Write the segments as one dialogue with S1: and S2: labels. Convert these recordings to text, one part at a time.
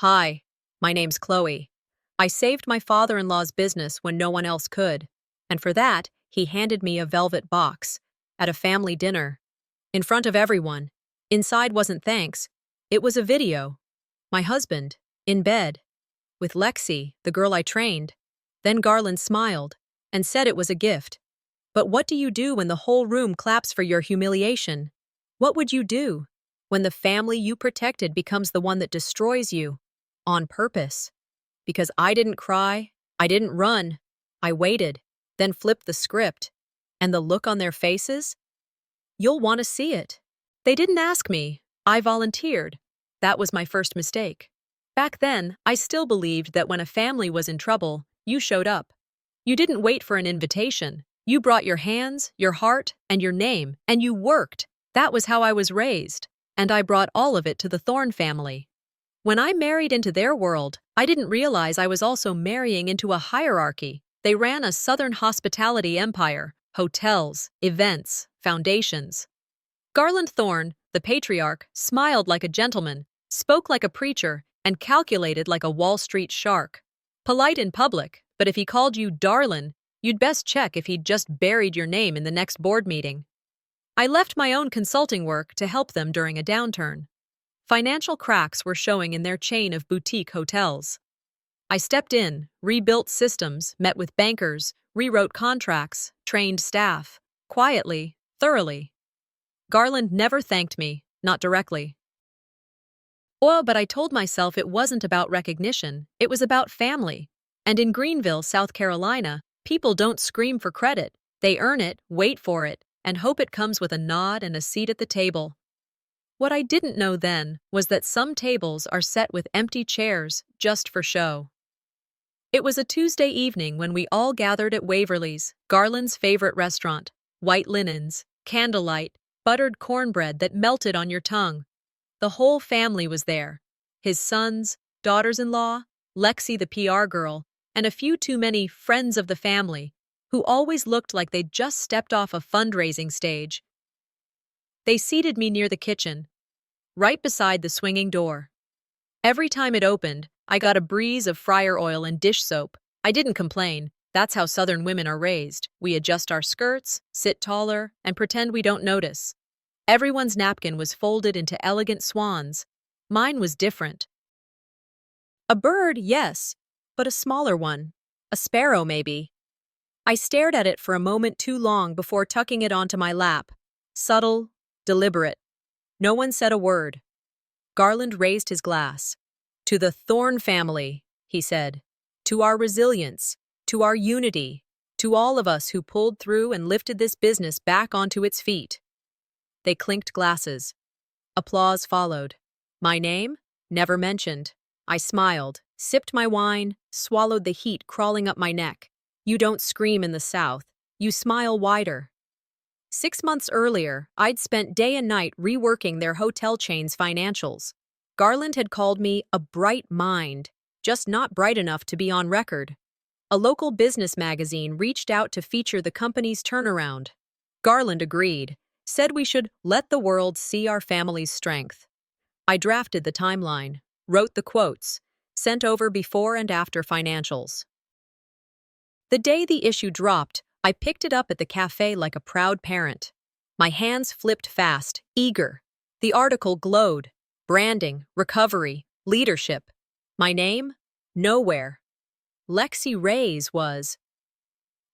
S1: Hi, my name's Chloe. I saved my father-in-law's business when no one else could, and for that, he handed me a velvet box at a family dinner, in front of everyone. Inside wasn't thanks, it was a video. My husband, in bed, with Lexi, the girl I trained. Then Garland smiled and said it was a gift. But what do you do when the whole room claps for your humiliation? What would you do when the family you protected becomes the one that destroys you? On purpose. Because I didn't cry, I didn't run. I waited, then flipped the script. And the look on their faces? You'll want to see it. They didn't ask me. I volunteered. That was my first mistake. Back then, I still believed that when a family was in trouble, you showed up. You didn't wait for an invitation. You brought your hands, your heart, and your name, and you worked. That was how I was raised. And I brought all of it to the Thorne family. When I married into their world, I didn't realize I was also marrying into a hierarchy. They ran a Southern hospitality empire, hotels, events, foundations. Garland Thorne, the patriarch, smiled like a gentleman, spoke like a preacher, and calculated like a Wall Street shark. Polite in public, but if he called you darlin', you'd best check if he'd just buried your name in the next board meeting. I left my own consulting work to help them during a downturn. Financial cracks were showing in their chain of boutique hotels. I stepped in, rebuilt systems, met with bankers, rewrote contracts, trained staff. Quietly, thoroughly. Garland never thanked me, not directly. Oh, but I told myself it wasn't about recognition, it was about family. And in Greenville, South Carolina, people don't scream for credit. They earn it, wait for it, and hope it comes with a nod and a seat at the table. What I didn't know then was that some tables are set with empty chairs just for show. It was a Tuesday evening when we all gathered at Waverly's, Garland's favorite restaurant. White linens, candlelight, buttered cornbread that melted on your tongue. The whole family was there. His sons, daughters-in-law, Lexi the PR girl, and a few too many friends of the family, who always looked like they'd just stepped off a fundraising stage. They seated me near the kitchen, right beside the swinging door. Every time it opened, I got a breeze of fryer oil and dish soap. I didn't complain. That's how Southern women are raised. We adjust our skirts, sit taller, and pretend we don't notice. Everyone's napkin was folded into elegant swans. Mine was different. A bird, yes, but a smaller one. A sparrow, maybe. I stared at it for a moment too long before tucking it onto my lap. Subtle, deliberate. No one said a word. Garland raised his glass. To the Thorne family, he said. To our resilience, to our unity, to all of us who pulled through and lifted this business back onto its feet. They clinked glasses. Applause followed. My name? Never mentioned. I smiled, sipped my wine, swallowed the heat crawling up my neck. You don't scream in the South. You smile wider. 6 months earlier, I'd spent day and night reworking their hotel chain's financials. Garland had called me a bright mind, just not bright enough to be on record. A local business magazine reached out to feature the company's turnaround. Garland agreed, said we should let the world see our family's strength. I drafted the timeline, wrote the quotes, sent over before and after financials. The day the issue dropped, I picked it up at the cafe like a proud parent. My hands flipped fast, eager. The article glowed. Branding, recovery, leadership. My name? Nowhere. Lexi Ray's was.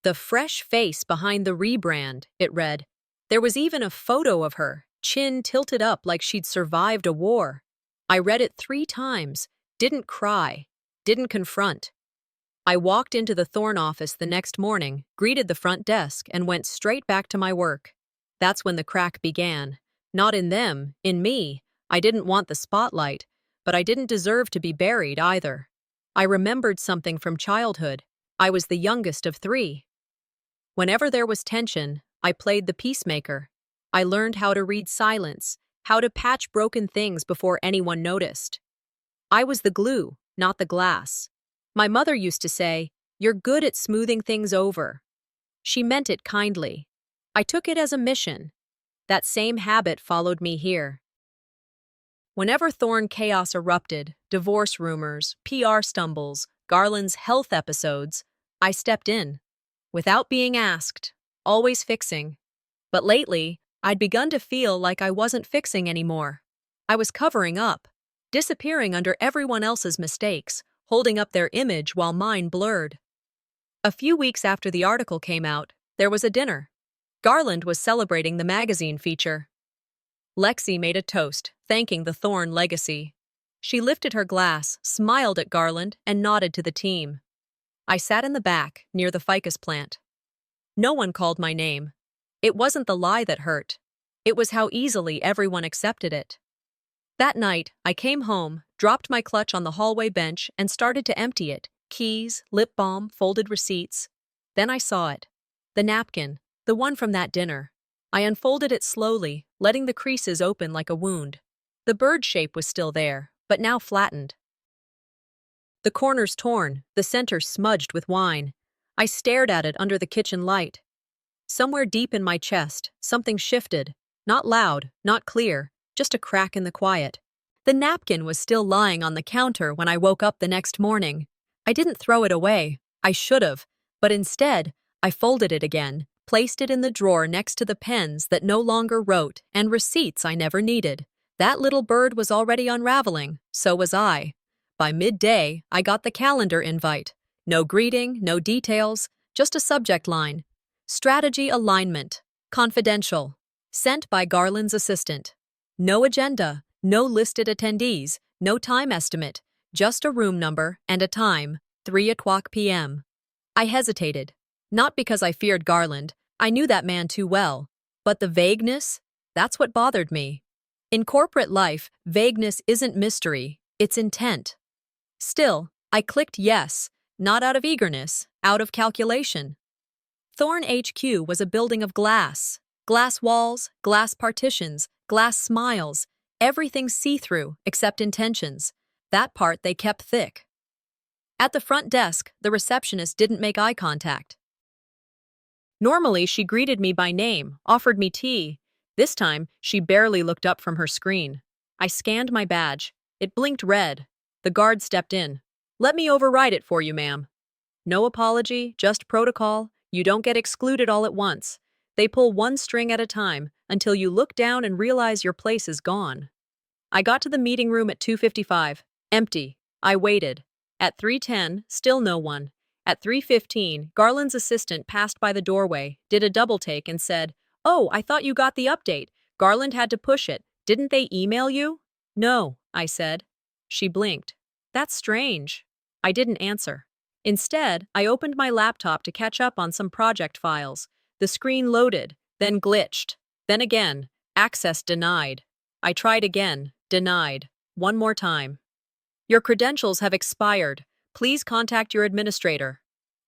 S1: The fresh face behind the rebrand, it read. There was even a photo of her, chin tilted up like she'd survived a war. I read it 3 times, didn't cry, didn't confront. I walked into the Thorne office the next morning, greeted the front desk, and went straight back to my work. That's when the crack began. Not in them, in me. I didn't want the spotlight, but I didn't deserve to be buried either. I remembered something from childhood. I was the youngest of 3. Whenever there was tension, I played the peacemaker. I learned how to read silence, how to patch broken things before anyone noticed. I was the glue, not the glass. My mother used to say, "You're good at smoothing things over." She meant it kindly. I took it as a mission. That same habit followed me here. Whenever Thorne chaos erupted, divorce rumors, PR stumbles, Garland's health episodes, I stepped in. Without being asked, always fixing. But lately, I'd begun to feel like I wasn't fixing anymore. I was covering up, disappearing under everyone else's mistakes, holding up their image while mine blurred. A few weeks after the article came out, there was a dinner. Garland was celebrating the magazine feature. Lexi made a toast, thanking the Thorne legacy. She lifted her glass, smiled at Garland, and nodded to the team. I sat in the back, near the ficus plant. No one called my name. It wasn't the lie that hurt. It was how easily everyone accepted it. That night, I came home, dropped my clutch on the hallway bench, and started to empty it. Keys, lip balm, folded receipts. Then I saw it. The napkin, the one from that dinner. I unfolded it slowly, letting the creases open like a wound. The bird shape was still there, but now flattened. The corners torn, the center smudged with wine. I stared at it under the kitchen light. Somewhere deep in my chest, something shifted. Not loud, not clear, just a crack in the quiet. The napkin was still lying on the counter when I woke up the next morning. I didn't throw it away. I should have. But instead, I folded it again, placed it in the drawer next to the pens that no longer wrote and receipts I never needed. That little bird was already unraveling, so was I. By midday, I got the calendar invite. No greeting, no details, just a subject line. Strategy alignment. Confidential. Sent by Garland's assistant. No agenda, no listed attendees, no time estimate, just a room number and a time, 3:00 p.m. I hesitated. Not because I feared Garland, I knew that man too well. But the vagueness, that's what bothered me. In corporate life, vagueness isn't mystery, it's intent. Still, I clicked yes, not out of eagerness, out of calculation. Thorne HQ was a building of glass. Glass walls, glass partitions, glass smiles, everything see-through except intentions. That part they kept thick. At the front desk, the receptionist didn't make eye contact. Normally, she greeted me by name, offered me tea. This time, she barely looked up from her screen. I scanned my badge. It blinked red. The guard stepped in. "Let me override it for you, ma'am." No apology, just protocol. You don't get excluded all at once. They pull one string at a time until you look down and realize your place is gone. I got to the meeting room at 2:55. Empty. I waited. At 3:10, still no one. At 3:15, Garland's assistant passed by the doorway, did a double take and said, "Oh, I thought you got the update. Garland had to push it. Didn't they email you?" "No," I said. She blinked. "That's strange." I didn't answer. Instead, I opened my laptop to catch up on some project files. The screen loaded, then glitched. Then again, access denied. I tried again, denied. One more time. "Your credentials have expired. Please contact your administrator."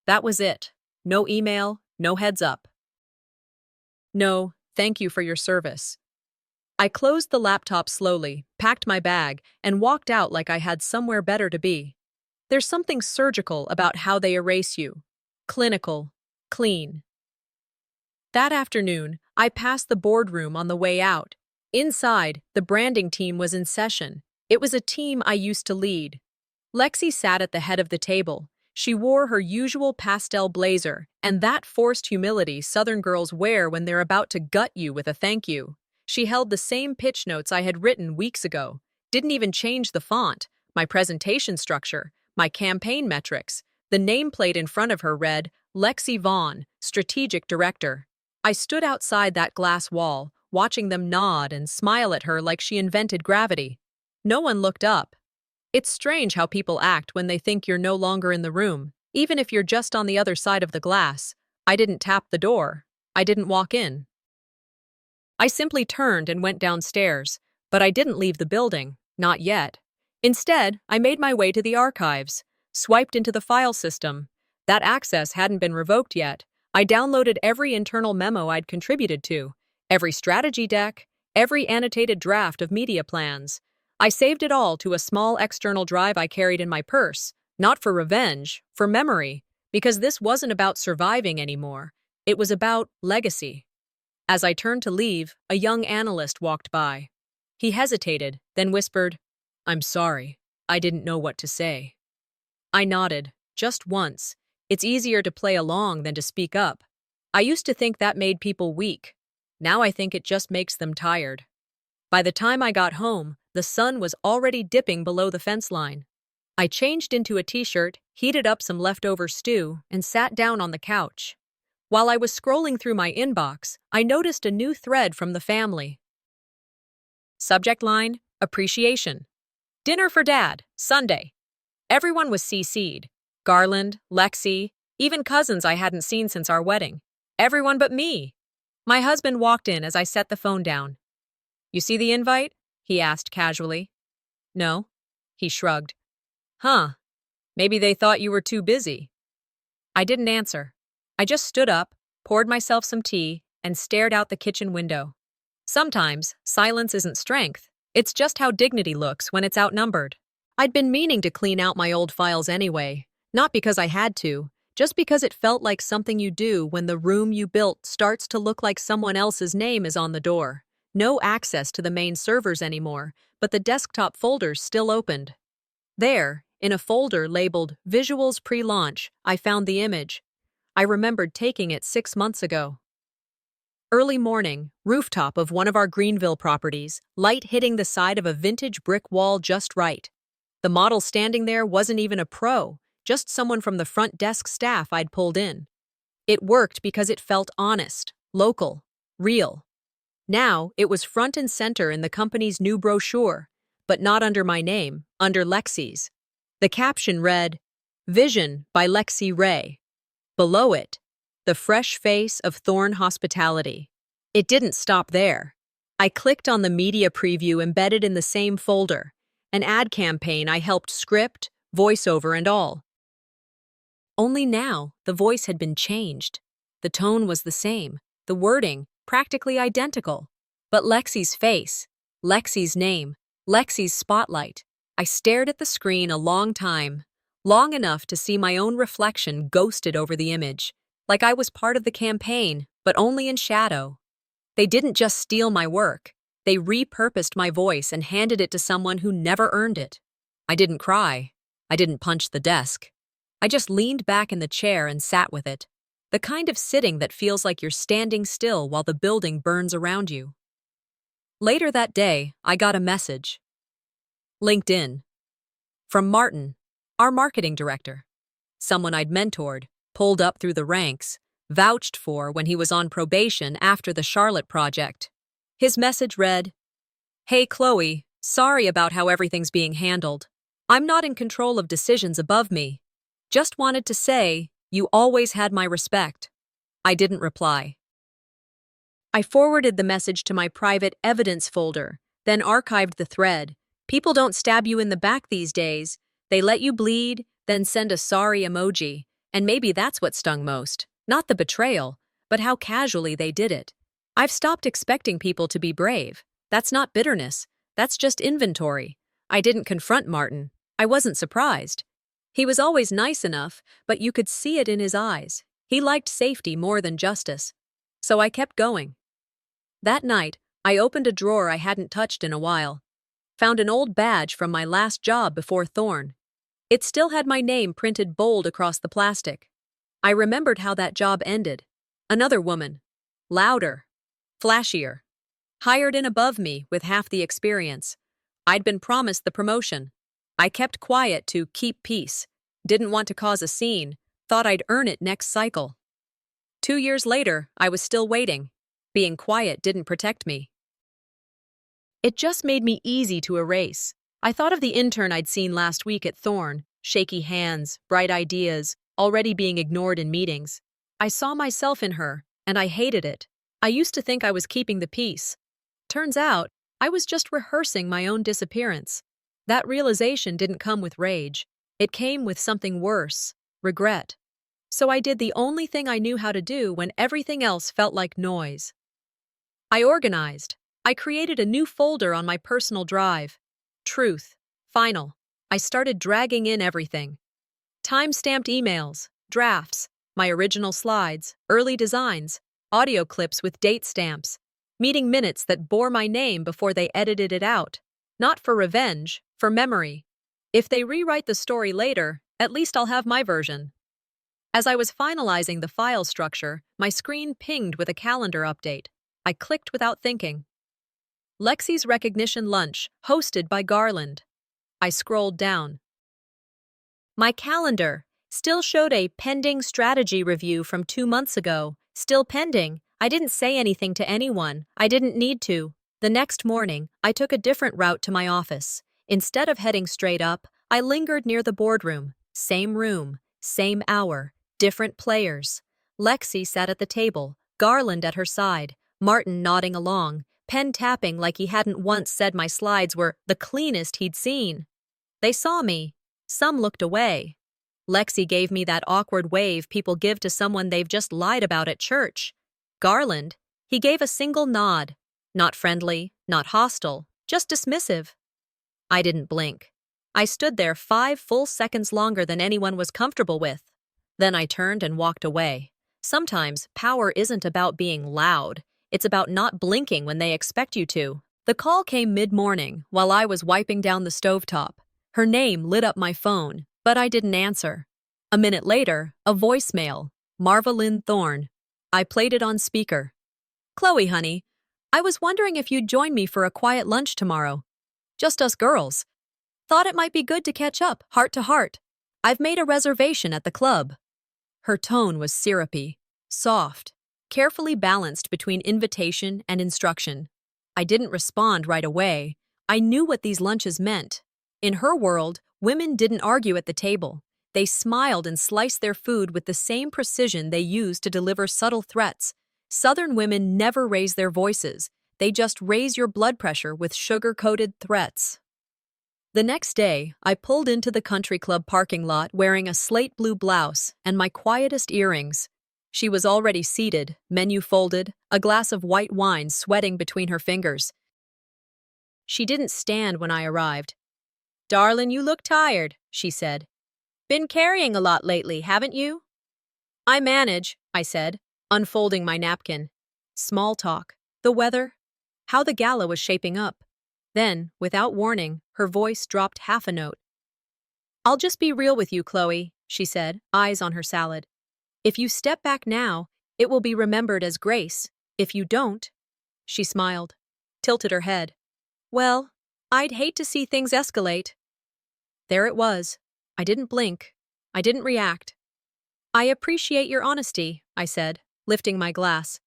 S1: That was it. No email, no heads up. "No, thank you for your service." I closed the laptop slowly, packed my bag, and walked out like I had somewhere better to be. There's something surgical about how they erase you. Clinical. Clean. That afternoon, I passed the boardroom on the way out. Inside, the branding team was in session. It was a team I used to lead. Lexi sat at the head of the table. She wore her usual pastel blazer, and that forced humility Southern girls wear when they're about to gut you with a thank you. She held the same pitch notes I had written weeks ago. Didn't even change the font, my presentation structure, my campaign metrics. The nameplate in front of her read, Lexi Vaughn, Strategic Director. I stood outside that glass wall, watching them nod and smile at her like she invented gravity. No one looked up. It's strange how people act when they think you're no longer in the room, even if you're just on the other side of the glass. I didn't tap the door. I didn't walk in. I simply turned and went downstairs, but I didn't leave the building, not yet. Instead, I made my way to the archives, swiped into the file system. That access hadn't been revoked yet. I downloaded every internal memo I'd contributed to, every strategy deck, every annotated draft of media plans. I saved it all to a small external drive I carried in my purse, not for revenge, for memory, because this wasn't about surviving anymore. It was about legacy. As I turned to leave, a young analyst walked by. He hesitated, then whispered, "I'm sorry. I didn't know what to say." I nodded, just once. It's easier to play along than to speak up. I used to think that made people weak. Now I think it just makes them tired. By the time I got home, the sun was already dipping below the fence line. I changed into a t-shirt, heated up some leftover stew, and sat down on the couch. While I was scrolling through my inbox, I noticed a new thread from the family. Subject line, appreciation. Dinner for Dad, Sunday. Everyone was CC'd. Garland, Lexi, even cousins I hadn't seen since our wedding. Everyone but me. My husband walked in as I set the phone down. "You see the invite?" he asked casually. "No." He shrugged. "Huh. Maybe they thought you were too busy." I didn't answer. I just stood up, poured myself some tea, and stared out the kitchen window. Sometimes, silence isn't strength. It's just how dignity looks when it's outnumbered. I'd been meaning to clean out my old files anyway, not because I had to, just because it felt like something you do when the room you built starts to look like someone else's name is on the door. No access to the main servers anymore, but the desktop folders still opened. There, in a folder labeled Visuals Pre-Launch, I found the image. I remembered taking it 6 months ago. Early morning, rooftop of one of our Greenville properties, light hitting the side of a vintage brick wall just right. The model standing there wasn't even a pro, just someone from the front desk staff I'd pulled in. It worked because it felt honest, local, real. Now, it was front and center in the company's new brochure, but not under my name, under Lexi's. The caption read, "Vision by Lexi Ray." Below it, the fresh face of Thorn Hospitality. It didn't stop there. I clicked on the media preview embedded in the same folder, an ad campaign I helped script, voiceover, and all. Only now, the voice had been changed. The tone was the same, the wording practically identical. But Lexi's face, Lexi's name, Lexi's spotlight. I stared at the screen a long time, long enough to see my own reflection ghosted over the image, like I was part of the campaign, but only in shadow. They didn't just steal my work. They repurposed my voice and handed it to someone who never earned it. I didn't cry. I didn't punch the desk. I just leaned back in the chair and sat with it. The kind of sitting that feels like you're standing still while the building burns around you. Later that day, I got a message. LinkedIn. From Martin, our marketing director. Someone I'd mentored, pulled up through the ranks, vouched for when he was on probation after the Charlotte project. His message read, "Hey Chloe, sorry about how everything's being handled. I'm not in control of decisions above me. Just wanted to say, you always had my respect." I didn't reply. I forwarded the message to my private evidence folder, then archived the thread. People don't stab you in the back these days. They let you bleed, then send a sorry emoji. And maybe that's what stung most. Not the betrayal, but how casually they did it. I've stopped expecting people to be brave. That's not bitterness. That's just inventory. I didn't confront Martin. I wasn't surprised. He was always nice enough, but you could see it in his eyes. He liked safety more than justice. So I kept going. That night, I opened a drawer I hadn't touched in a while. Found an old badge from my last job before Thorn. It still had my name printed bold across the plastic. I remembered how that job ended. Another woman. Louder. Flashier. Hired in above me with half the experience. I'd been promised the promotion. I kept quiet to keep peace. Didn't want to cause a scene. Thought I'd earn it next cycle. 2 years later, I was still waiting. Being quiet didn't protect me. It just made me easy to erase. I thought of the intern I'd seen last week at Thorn, shaky hands, bright ideas, already being ignored in meetings. I saw myself in her, and I hated it. I used to think I was keeping the peace. Turns out, I was just rehearsing my own disappearance. That realization didn't come with rage. It came with something worse, regret. So I did the only thing I knew how to do when everything else felt like noise. I organized. I created a new folder on my personal drive. Truth. Final. I started dragging in everything. Time-stamped emails, drafts, my original slides, early designs, audio clips with date stamps. meeting minutes that bore my name before they edited it out. Not for revenge, for memory. If they rewrite the story later, at least I'll have my version. As I was finalizing the file structure, my screen pinged with a calendar update. I clicked without thinking. Lexi's recognition lunch, hosted by Garland. I scrolled down. My calendar still showed a pending strategy review from 2 months ago. Still pending. I didn't say anything to anyone. I didn't need to. The next morning, I took a different route to my office. Instead of heading straight up, I lingered near the boardroom. Same room, same hour, different players. Lexi sat at the table, Garland at her side, Martin nodding along, pen tapping like he hadn't once said my slides were the cleanest he'd seen. They saw me. Some looked away. Lexi gave me that awkward wave people give to someone they've just lied about at church. Garland, he gave a single nod. Not friendly, not hostile, just dismissive. I didn't blink. I stood there 5 full seconds longer than anyone was comfortable with. Then I turned and walked away. Sometimes power isn't about being loud. It's about not blinking when they expect you to. The call came mid-morning while I was wiping down the stovetop. Her name lit up my phone, but I didn't answer. A minute later, a voicemail. Marva Lynn Thorne. I played it on speaker. Chloe, honey, I was wondering if you'd join me for a quiet lunch tomorrow. Just us girls. Thought it might be good to catch up, heart to heart. I've made a reservation at the club. Her tone was syrupy, soft, carefully balanced between invitation and instruction. I didn't respond right away. I knew what these lunches meant. In her world, women didn't argue at the table. They smiled and sliced their food with the same precision they used to deliver subtle threats. Southern women never raise their voices. They just raise your blood pressure with sugar-coated threats. The next day, I pulled into the country club parking lot wearing a slate blue blouse and my quietest earrings. She was already seated, menu folded, a glass of white wine sweating between her fingers. She didn't stand when I arrived. "Darling, you look tired," she said. "Been carrying a lot lately, haven't you?" "I manage," I said, unfolding my napkin. Small talk, the weather, how the gala was shaping up. Then, without warning, her voice dropped half a note. "I'll just be real with you, Chloe," she said, eyes on her salad. "If you step back now, it will be remembered as grace. If you don't—" She smiled, tilted her head. "Well, I'd hate to see things escalate." There it was. I didn't blink. I didn't react. "I appreciate your honesty," I said, lifting my glass.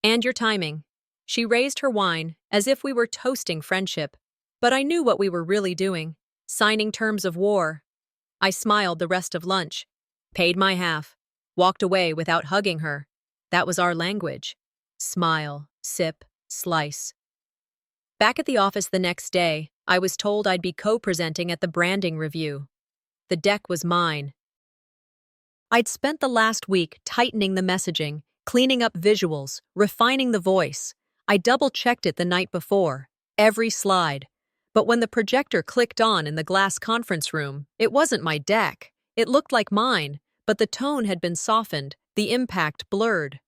S1: "And your timing." She raised her wine, as if we were toasting friendship. But I knew what we were really doing, signing terms of war. I smiled the rest of lunch, paid my half, walked away without hugging her. That was our language. Smile, sip, slice. Back at the office the next day, I was told I'd be co-presenting at the branding review. The deck was mine. I'd spent the last week tightening the messaging, cleaning up visuals, refining the voice. I double-checked it the night before, every slide. But when the projector clicked on in the glass conference room, it wasn't my deck. It looked like mine, but the tone had been softened, the impact blurred.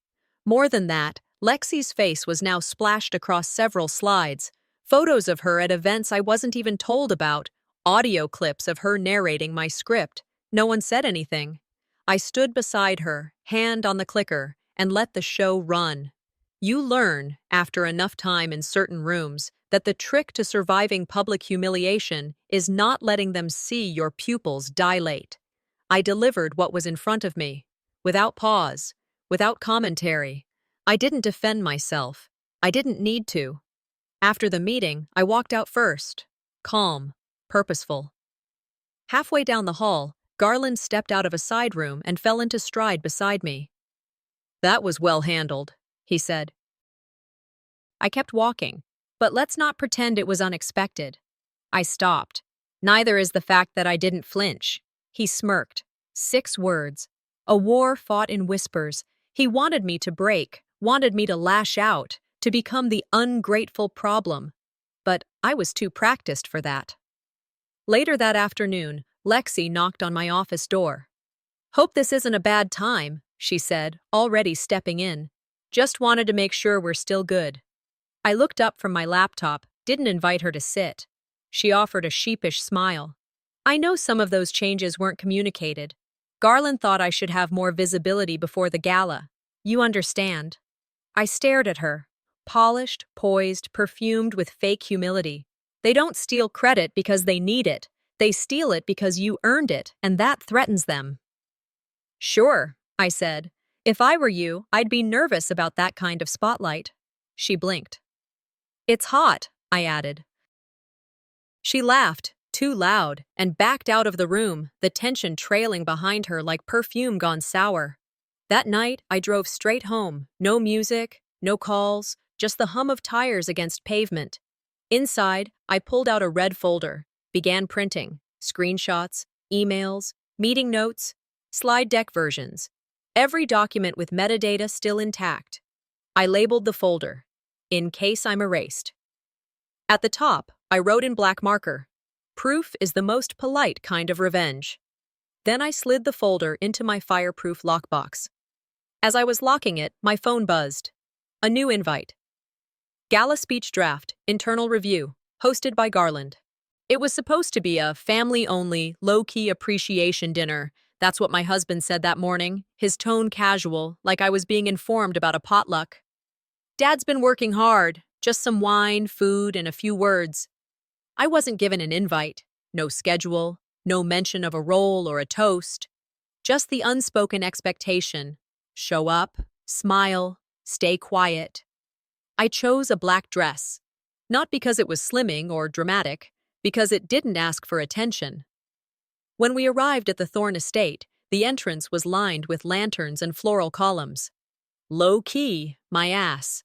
S1: More than that, Lexi's face was now splashed across several slides. Photos of her at events I wasn't even told about, audio clips of her narrating my script. No one said anything. I stood beside her, hand on the clicker, and let the show run. You learn, after enough time in certain rooms, that the trick to surviving public humiliation is not letting them see your pupils dilate. I delivered what was in front of me, without pause, without commentary. I didn't defend myself. I didn't need to. After the meeting, I walked out first, calm, purposeful. Halfway down the hall, Garland stepped out of a side room and fell into stride beside me. "That was well handled," he said. I kept walking, but let's not pretend it was unexpected. I stopped. Neither is the fact that I didn't flinch. He smirked. 6 words. A war fought in whispers. He wanted me to break, wanted me to lash out, to become the ungrateful problem. But I was too practiced for that. Later that afternoon, Lexi knocked on my office door. "Hope this isn't a bad time," she said, already stepping in. "Just wanted to make sure we're still good." I looked up from my laptop, didn't invite her to sit. She offered a sheepish smile. I know some of those changes weren't communicated. Garland thought I should have more visibility before the gala. You understand. I stared at her. Polished, poised, perfumed with fake humility. They don't steal credit because they need it. They steal it because you earned it, and that threatens them. Sure, I said. If I were you, I'd be nervous about that kind of spotlight. She blinked. It's hot, I added. She laughed, too loud, and backed out of the room, the tension trailing behind her like perfume gone sour. That night, I drove straight home. No music, no calls, just the hum of tires against pavement. Inside, I pulled out a red folder, began printing, screenshots, emails, meeting notes, slide deck versions. Every document with metadata still intact. I labeled the folder, in case I'm erased. At the top, I wrote in black marker, "Proof is the most polite kind of revenge." Then I slid the folder into my fireproof lockbox. As I was locking it, my phone buzzed. A new invite. Gala speech draft, internal review, hosted by Garland. It was supposed to be a family-only, low-key appreciation dinner. That's what my husband said that morning, his tone casual, like I was being informed about a potluck. Dad's been working hard, just some wine, food, and a few words. I wasn't given an invite, no schedule, no mention of a role or a toast. Just the unspoken expectation. Show up, smile, stay quiet. I chose a black dress. Not because it was slimming or dramatic, because it didn't ask for attention. When we arrived at the Thorne estate, the entrance was lined with lanterns and floral columns. Low-key, my ass.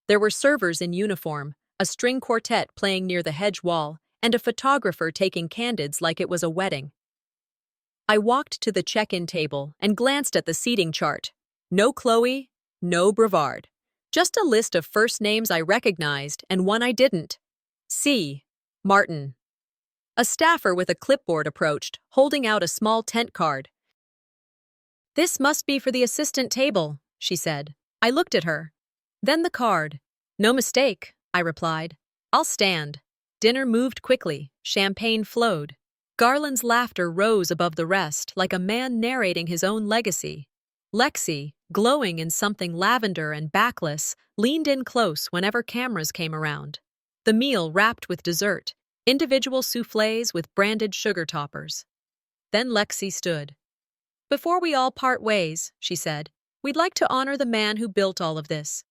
S1: There were servers in uniform, a string quartet playing near the hedge wall, and a photographer taking candids like it was a wedding. I walked to the check-in table and glanced at the seating chart. No Chloe, no Brevard. Just a list of first names I recognized and one I didn't. C. Martin. A staffer with a clipboard approached, holding out a small tent card. "This must be for the assistant table," she said. I looked at her. Then the card. "No mistake," I replied. "I'll stand." Dinner moved quickly. Champagne flowed. Garland's laughter rose above the rest, like a man narrating his own legacy. Lexi, glowing in something lavender and backless, leaned in close whenever cameras came around. The meal wrapped with dessert, individual soufflés with branded sugar toppers. Then Lexi stood. "Before we all part ways," she said, "we'd like to honor the man who built all of this."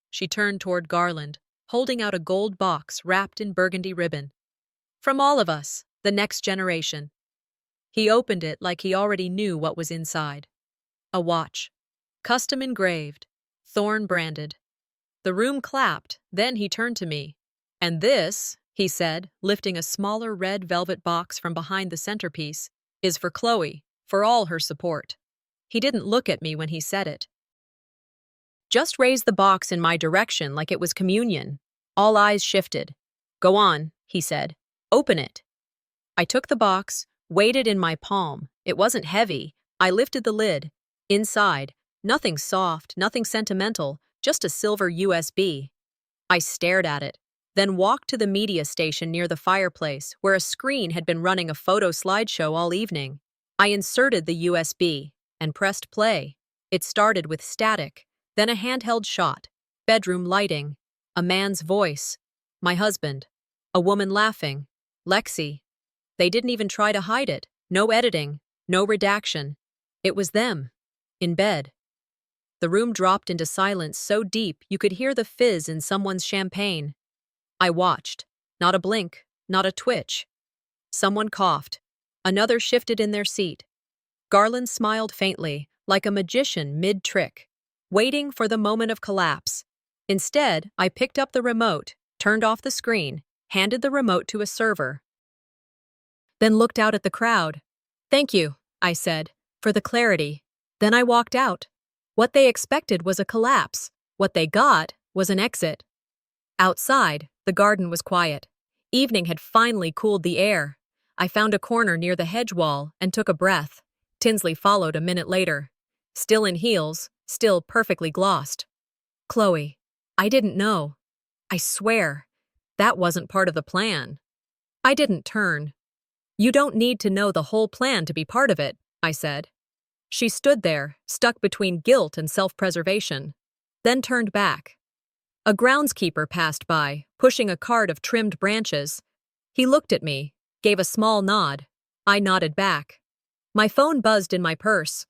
S1: She turned toward Garland, holding out a gold box wrapped in burgundy ribbon. "From all of us, the next generation." He opened it like he already knew what was inside. A watch. Custom engraved. Thorne branded. The room clapped, then he turned to me. "And this," he said, lifting a smaller red velvet box from behind the centerpiece, "is for Chloe, for all her support." He didn't look at me when he said it. Just raised the box in my direction like it was communion. All eyes shifted. "Go on," he said. "Open it." I took the box, weighed it in my palm. It wasn't heavy. I lifted the lid. Inside, nothing soft, nothing sentimental, just a silver USB. I stared at it, then walked to the media station near the fireplace, where a screen had been running a photo slideshow all evening. I inserted the USB and pressed play. It started with static, then a handheld shot, bedroom lighting, a man's voice, my husband, a woman laughing, Lexi. They didn't even try to hide it. No editing, no redaction. It was them, in bed. The room dropped into silence so deep you could hear the fizz in someone's champagne. I watched. Not a blink, not a twitch. Someone coughed. Another shifted in their seat. Garland smiled faintly, like a magician mid-trick, waiting for the moment of collapse. Instead, I picked up the remote, turned off the screen, handed the remote to a server, then looked out at the crowd. "Thank you," I said, "for the clarity." Then I walked out. What they expected was a collapse. What they got was an exit. Outside, the garden was quiet. Evening had finally cooled the air. I found a corner near the hedge wall and took a breath. Tinsley followed a minute later. Still in heels, still perfectly glossed. "Chloe, I didn't know." I swear, that wasn't part of the plan. I didn't turn. You don't need to know the whole plan to be part of it, I said. She stood there, stuck between guilt and self-preservation, then turned back. A groundskeeper passed by, pushing a cart of trimmed branches. He looked at me, gave a small nod. I nodded back. My phone buzzed in my purse.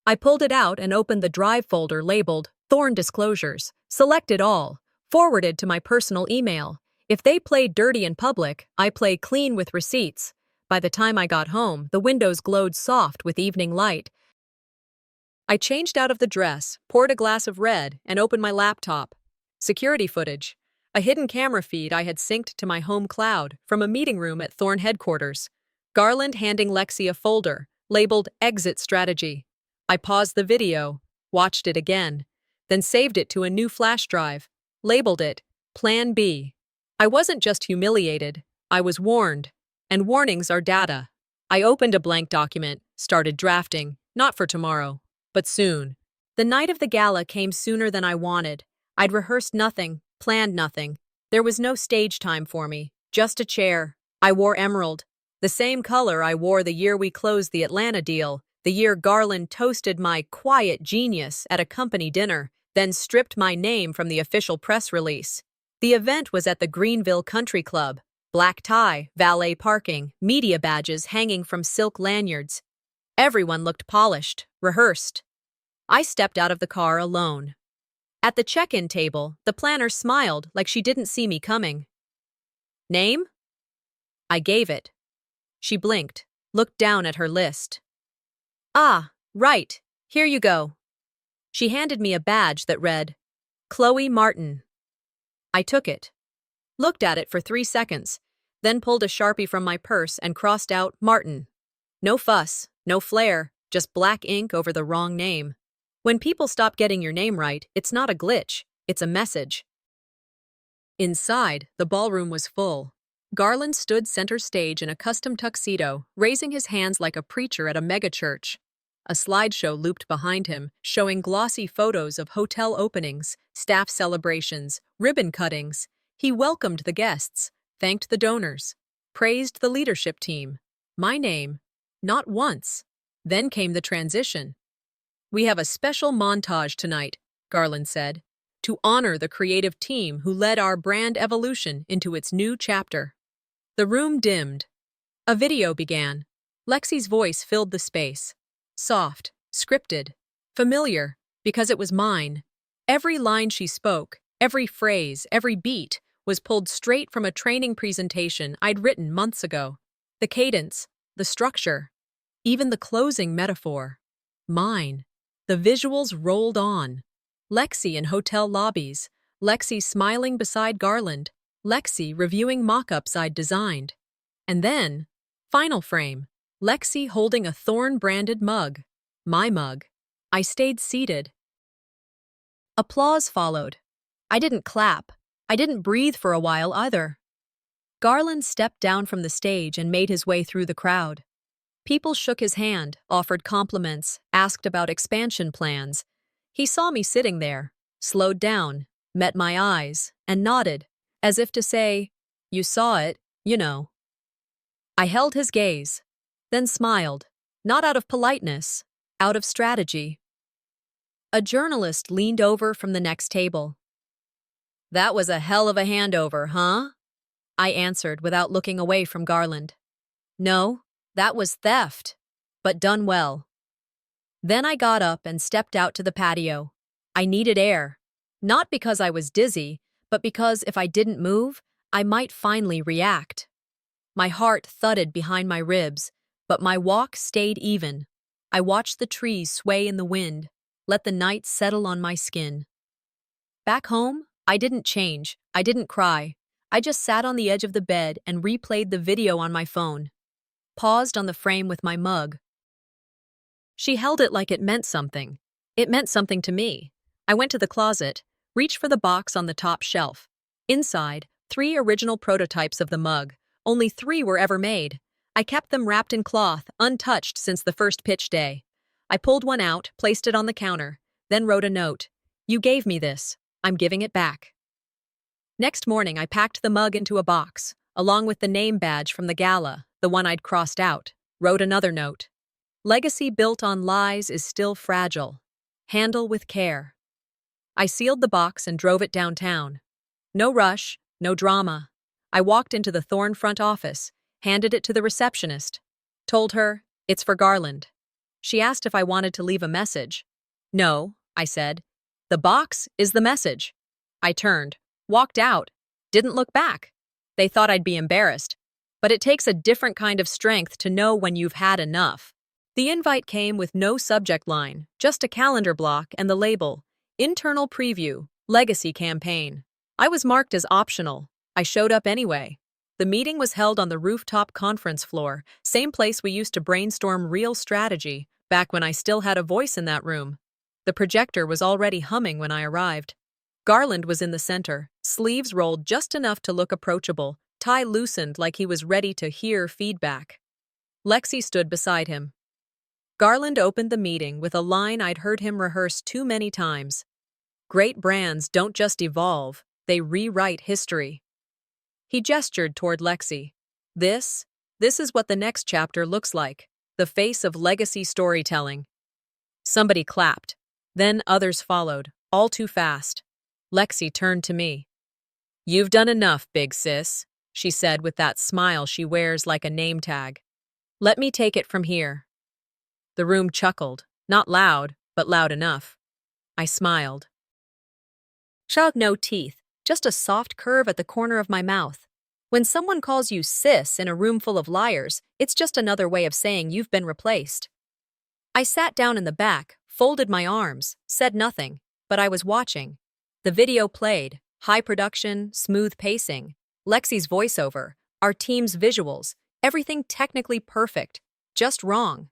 S1: I pulled it out and opened the drive folder labeled Thorn Disclosures, selected all, forwarded to my personal email. If they played dirty in public, I play clean with receipts. By the time I got home, the windows glowed soft with evening light. I changed out of the dress, poured a glass of red, and opened my laptop. Security footage. A hidden camera feed I had synced to my home cloud from a meeting room at Thorn headquarters. Garland handing Lexi a folder, labeled Exit Strategy. I paused the video, watched it again, then saved it to a new flash drive, labeled it Plan B. I wasn't just humiliated, I was warned. And warnings are data. I opened a blank document, started drafting, not for tomorrow, but soon. The night of the gala came sooner than I wanted. I'd rehearsed nothing, planned nothing. There was no stage time for me, just a chair. I wore emerald, the same color I wore the year we closed the Atlanta deal, the year Garland toasted my quiet genius at a company dinner, then stripped my name from the official press release. The event was at the Greenville Country Club. Black tie, valet parking, media badges hanging from silk lanyards. Everyone looked polished, rehearsed. I stepped out of the car alone. At the check-in table, the planner smiled like she didn't see me coming. Name? I gave it. She blinked, looked down at her list. Ah, right, here you go. She handed me a badge that read, Chloe Martin. I took it, looked at it for 3 seconds, then pulled a Sharpie from my purse and crossed out Martin. No fuss, no flair, just black ink over the wrong name. When people stop getting your name right, it's not a glitch, it's a message. Inside, the ballroom was full. Garland stood center stage in a custom tuxedo, raising his hands like a preacher at a megachurch. A slideshow looped behind him, showing glossy photos of hotel openings, staff celebrations, ribbon cuttings. He welcomed the guests, thanked the donors, praised the leadership team. My name, not once. Then came the transition. We have a special montage tonight, Garland said, to honor the creative team who led our brand evolution into its new chapter. The room dimmed. A video began. Lexi's voice filled the space. Soft, scripted, familiar, because it was mine. Every line she spoke, every phrase, every beat, was pulled straight from a training presentation I'd written months ago. The cadence, the structure, even the closing metaphor. Mine. The visuals rolled on. Lexi in hotel lobbies, Lexi smiling beside Garland, Lexi reviewing mock-ups I'd designed. And then, final frame, Lexi holding a Thorn-branded mug. My mug. I stayed seated. Applause followed. I didn't clap. I didn't breathe for a while either. Garland stepped down from the stage and made his way through the crowd. People shook his hand, offered compliments, asked about expansion plans. He saw me sitting there, slowed down, met my eyes, and nodded, as if to say, "You saw it, you know." I held his gaze, then smiled, not out of politeness, out of strategy. A journalist leaned over from the next table. "That was a hell of a handover, huh?" I answered without looking away from Garland. "No, that was theft, but done well." Then I got up and stepped out to the patio. I needed air, not because I was dizzy, but because if I didn't move, I might finally react. My heart thudded behind my ribs, but my walk stayed even. I watched the trees sway in the wind, let the night settle on my skin. Back home, I didn't change, I didn't cry. I just sat on the edge of the bed and replayed the video on my phone. Paused on the frame with my mug. She held it like it meant something. It meant something to me. I went to the closet, reached for the box on the top shelf. Inside, 3 original prototypes of the mug. Only 3 were ever made. I kept them wrapped in cloth, untouched since the first pitch day. I pulled one out, placed it on the counter, then wrote a note. "You gave me this. I'm giving it back." Next morning, I packed the mug into a box, along with the name badge from the gala, the one I'd crossed out, wrote another note. Legacy built on lies is still fragile. Handle with care. I sealed the box and drove it downtown. No rush, no drama. I walked into the Thorn front office, handed it to the receptionist. Told her, "It's for Garland." She asked if I wanted to leave a message. "No," I said. "The box is the message." I turned, walked out, didn't look back. They thought I'd be embarrassed. But it takes a different kind of strength to know when you've had enough. The invite came with no subject line, just a calendar block and the label, Internal Preview, Legacy Campaign. I was marked as optional. I showed up anyway. The meeting was held on the rooftop conference floor, same place we used to brainstorm real strategy, back when I still had a voice in that room. The projector was already humming when I arrived. Garland was in the center, sleeves rolled just enough to look approachable, tie loosened like he was ready to hear feedback. Lexi stood beside him. Garland opened the meeting with a line I'd heard him rehearse too many times. Great brands don't just evolve, they rewrite history. He gestured toward Lexi. This is what the next chapter looks like, the face of legacy storytelling. Somebody clapped. Then others followed, all too fast. Lexi turned to me. "You've done enough, big sis," she said with that smile she wears like a name tag. "Let me take it from here." The room chuckled, not loud, but loud enough. I smiled. Shug no teeth, just a soft curve at the corner of my mouth. When someone calls you sis in a room full of liars, it's just another way of saying you've been replaced. I sat down in the back, folded my arms, said nothing, but I was watching. The video played, high production, smooth pacing, Lexi's voiceover, our team's visuals, everything technically perfect, just wrong.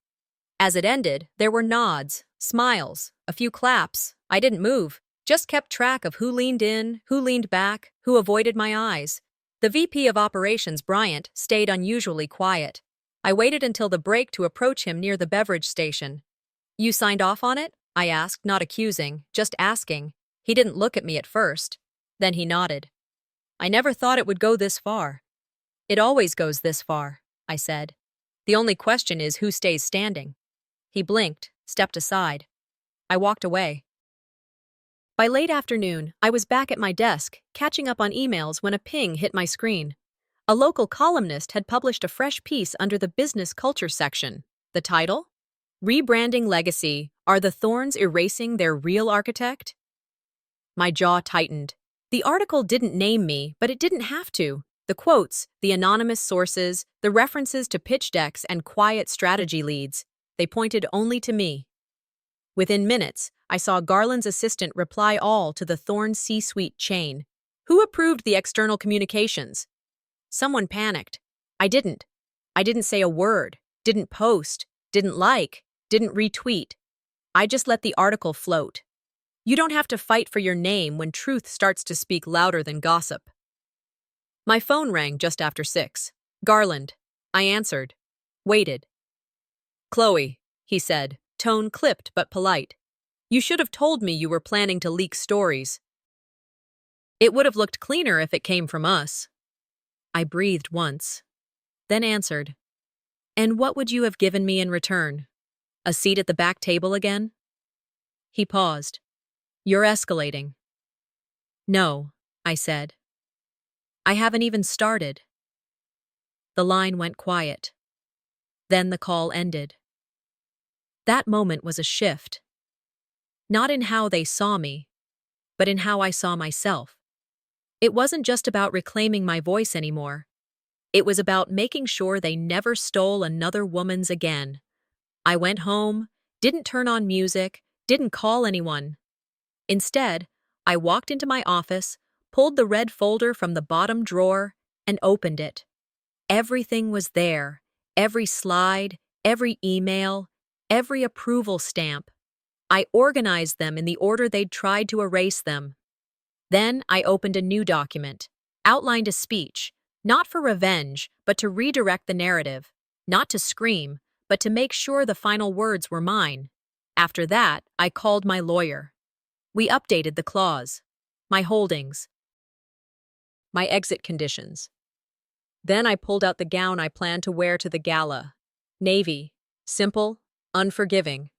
S1: As it ended, there were nods, smiles, a few claps. I didn't move, just kept track of who leaned in, who leaned back, who avoided my eyes. The VP of Operations, Bryant, stayed unusually quiet. I waited until the break to approach him near the beverage station. "You signed off on it?" I asked, not accusing, just asking. He didn't look at me at first. Then he nodded. "I never thought it would go this far." "It always goes this far," I said. "The only question is who stays standing." He blinked, stepped aside. I walked away. By late afternoon, I was back at my desk, catching up on emails when a ping hit my screen. A local columnist had published a fresh piece under the business culture section. The title? Rebranding Legacy, Are the Thorns Erasing Their Real Architect? My jaw tightened. The article didn't name me, but it didn't have to. The quotes, the anonymous sources, the references to pitch decks and quiet strategy leads, they pointed only to me. Within minutes, I saw Garland's assistant reply all to the Thorn C-suite chain. Who approved the external communications? Someone panicked. I didn't. I didn't say a word, didn't post, didn't like, didn't retweet. I just let the article float. You don't have to fight for your name when truth starts to speak louder than gossip. My phone rang just after 6. Garland. I answered. Waited. "Chloe," he said, tone clipped but polite. "You should have told me you were planning to leak stories. It would have looked cleaner if it came from us." I breathed once, then answered. "And what would you have given me in return? A seat at the back table again?" He paused. "You're escalating." "No," I said. "I haven't even started." The line went quiet. Then the call ended. That moment was a shift. Not in how they saw me, but in how I saw myself. It wasn't just about reclaiming my voice anymore. It was about making sure they never stole another woman's again. I went home, didn't turn on music, didn't call anyone. Instead, I walked into my office, pulled the red folder from the bottom drawer, and opened it. Everything was there, every slide, every email, every approval stamp. I organized them in the order they'd tried to erase them. Then I opened a new document, outlined a speech, not for revenge, but to redirect the narrative, not to scream, but to make sure the final words were mine. After that, I called my lawyer. We updated the clause. My holdings. my exit conditions. Then I pulled out the gown I planned to wear to the gala. Navy. Simple, unforgiving.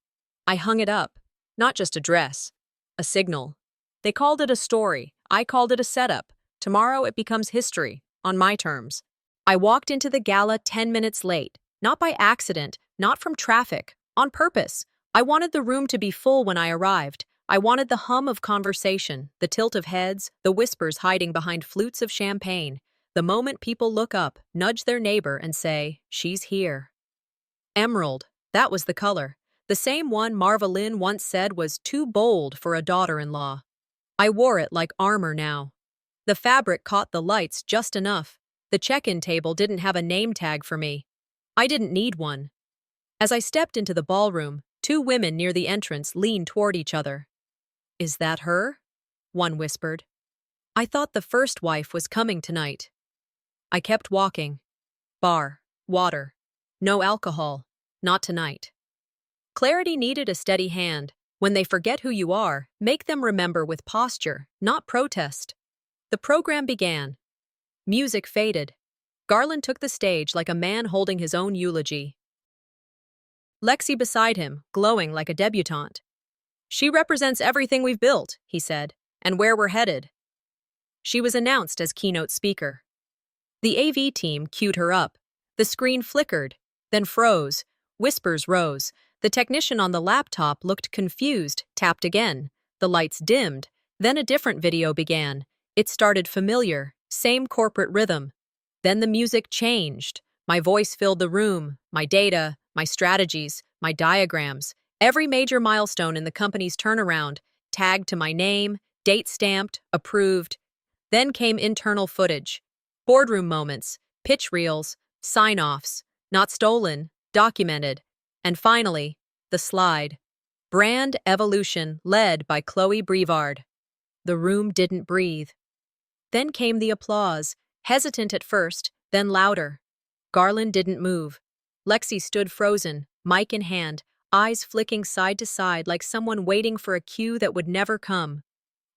S1: I hung it up. Not just a dress. A signal. They called it a story. I called it a setup. Tomorrow it becomes history, on my terms. I walked into the gala 10 minutes late. Not by accident, not from traffic, on purpose. I wanted the room to be full when I arrived. I wanted the hum of conversation, the tilt of heads, the whispers hiding behind flutes of champagne. The moment people look up, nudge their neighbor, and say, "She's here." Emerald, that was the color. The same one Marva Lynn once said was too bold for a daughter-in-law. I wore it like armor now. The fabric caught the lights just enough. The check-in table didn't have a name tag for me. I didn't need one. As I stepped into the ballroom, two women near the entrance leaned toward each other. "Is that her?" one whispered. "I thought the first wife was coming tonight." I kept walking. Bar, water, no alcohol, not tonight. Clarity needed a steady hand. When they forget who you are, make them remember with posture, not protest. The program began. Music faded. Garland took the stage like a man holding his own eulogy. Lexi beside him, glowing like a debutante. "She represents everything we've built," he said, "and where we're headed." She was announced as keynote speaker. The AV team queued her up. The screen flickered, then froze. Whispers rose. The technician on the laptop looked confused, tapped again. The lights dimmed. Then a different video began. It started familiar, same corporate rhythm. Then the music changed. My voice filled the room, my data, my strategies, my diagrams. Every major milestone in the company's turnaround, tagged to my name, date stamped, approved. Then came internal footage. Boardroom moments, pitch reels, sign-offs, not stolen, documented. And finally, the slide. Brand evolution led by Chloe Brevard. The room didn't breathe. Then came the applause, hesitant at first, then louder. Garland didn't move. Lexi stood frozen, mic in hand, eyes flicking side to side like someone waiting for a cue that would never come.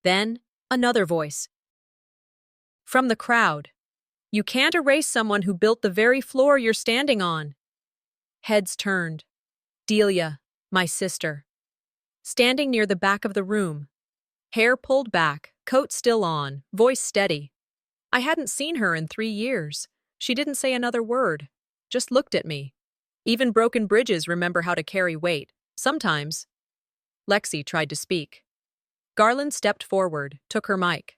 S1: Then, another voice. From the crowd. "You can't erase someone who built the very floor you're standing on." Heads turned. Delia, my sister. Standing near the back of the room. Hair pulled back, coat still on, voice steady. I hadn't seen her in 3 years. She didn't say another word, just looked at me. Even broken bridges remember how to carry weight, sometimes. Lexi tried to speak. Garland stepped forward, took her mic.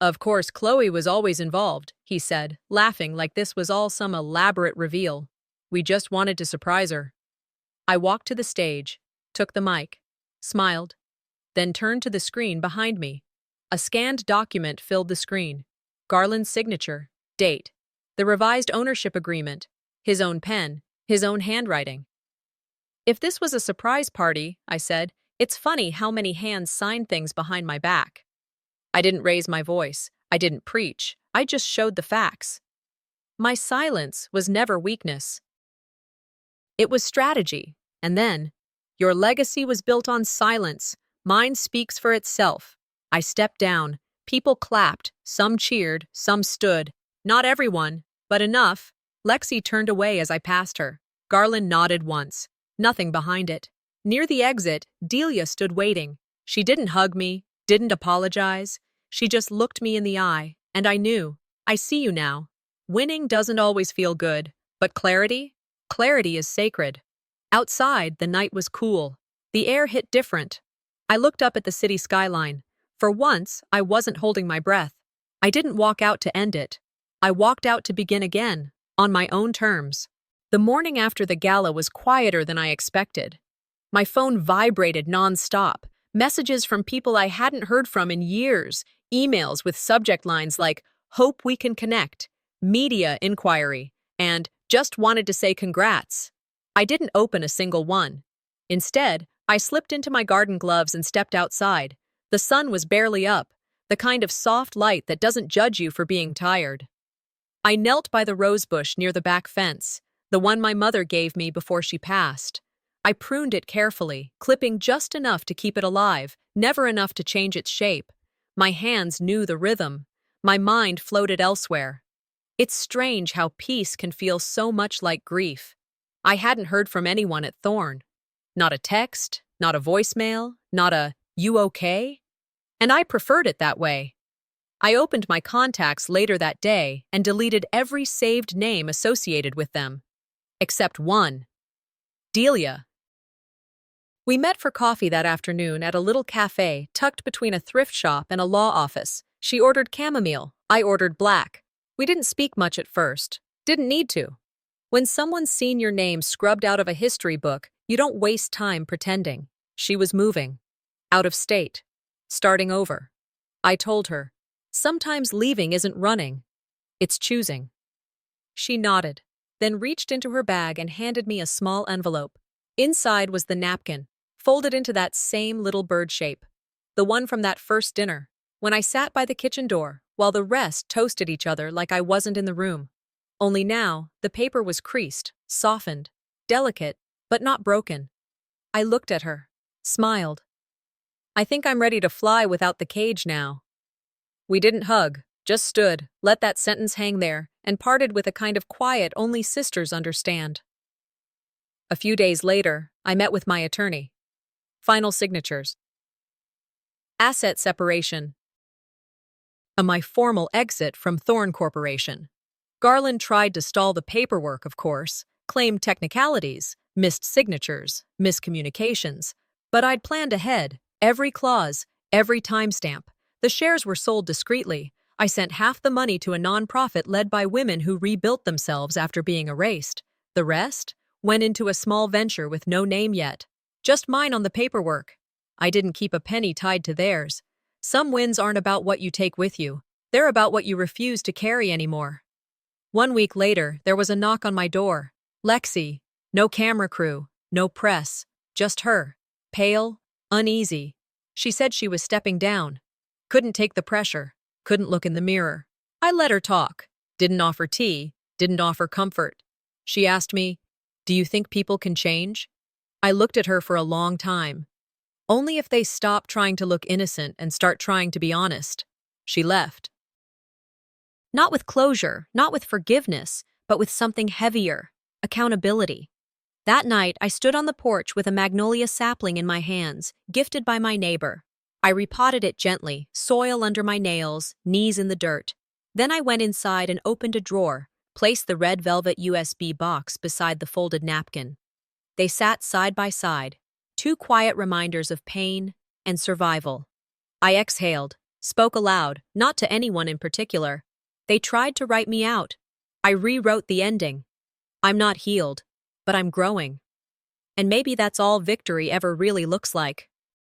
S1: "Of course, Chloe was always involved," he said, laughing like this was all some elaborate reveal. "We just wanted to surprise her." I walked to the stage, took the mic, smiled, then turned to the screen behind me. A scanned document filled the screen. Garland's signature, date, the revised ownership agreement, his own pen, his own handwriting. "If this was a surprise party," I said, "it's funny how many hands sign things behind my back." I didn't raise my voice. I didn't preach. I just showed the facts. My silence was never weakness. It was strategy. And then, "Your legacy was built on silence. Mine speaks for itself." I stepped down. People clapped. Some cheered. Some stood. Not everyone, but enough. Lexi turned away as I passed her. Garland nodded once. Nothing behind it. Near the exit, Delia stood waiting. She didn't hug me, didn't apologize. She just looked me in the eye, and I knew. I see you now. Winning doesn't always feel good, but clarity? Clarity is sacred. Outside, the night was cool. The air hit different. I looked up at the city skyline. For once, I wasn't holding my breath. I didn't walk out to end it. I walked out to begin again, on my own terms. The morning after the gala was quieter than I expected. My phone vibrated nonstop. Messages from people I hadn't heard from in years. Emails with subject lines like, "Hope we can connect," "Media inquiry," and "Just wanted to say congrats." I didn't open a single one. Instead, I slipped into my garden gloves and stepped outside. The sun was barely up, the kind of soft light that doesn't judge you for being tired. I knelt by the rose bush near the back fence, the one my mother gave me before she passed. I pruned it carefully, clipping just enough to keep it alive, never enough to change its shape. My hands knew the rhythm. My mind floated elsewhere. It's strange how peace can feel so much like grief. I hadn't heard from anyone at Thorn. Not a text, not a voicemail, not a, "You okay?" And I preferred it that way. I opened my contacts later that day and deleted every saved name associated with them. Except one. Delia. We met for coffee that afternoon at a little cafe tucked between a thrift shop and a law office. She ordered chamomile. I ordered black. We didn't speak much at first. Didn't need to. When someone's seen your name scrubbed out of a history book, you don't waste time pretending. She was moving. Out of state. Starting over. I told her, sometimes leaving isn't running. It's choosing. She nodded, then reached into her bag and handed me a small envelope. Inside was the napkin, folded into that same little bird shape. The one from that first dinner, when I sat by the kitchen door, while the rest toasted each other like I wasn't in the room. Only now, the paper was creased, softened, delicate, but not broken. I looked at her, smiled. I think I'm ready to fly without the cage now. We didn't hug, just stood, let that sentence hang there, and parted with a kind of quiet only sisters understand. A few days later, I met with my attorney. Final signatures. Asset separation. My formal exit from Thorn Corporation. Garland tried to stall the paperwork, of course, claimed technicalities, missed signatures, miscommunications. But I'd planned ahead, every clause, every timestamp. The shares were sold discreetly. I sent half the money to a nonprofit led by women who rebuilt themselves after being erased. The rest went into a small venture with no name yet. Just mine on the paperwork. I didn't keep a penny tied to theirs. Some wins aren't about what you take with you. They're about what you refuse to carry anymore. 1 week later, there was a knock on my door. Lexi. No camera crew, no press, just her. Pale, uneasy. She said she was stepping down. Couldn't take the pressure. Couldn't look in the mirror. I let her talk. Didn't offer tea. Didn't offer comfort. She asked me, "Do you think people can change?" I looked at her for a long time. Only if they stop trying to look innocent and start trying to be honest. She left. Not with closure, not with forgiveness, but with something heavier. Accountability. That night, I stood on the porch with a magnolia sapling in my hands, gifted by my neighbor. I repotted it gently, soil under my nails, knees in the dirt. Then I went inside and opened a drawer, placed the red velvet USB box beside the folded napkin. They sat side by side, two quiet reminders of pain and survival. I exhaled, spoke aloud, not to anyone in particular. They tried to write me out. I rewrote the ending. I'm not healed, but I'm growing. And maybe that's all victory ever really looks like.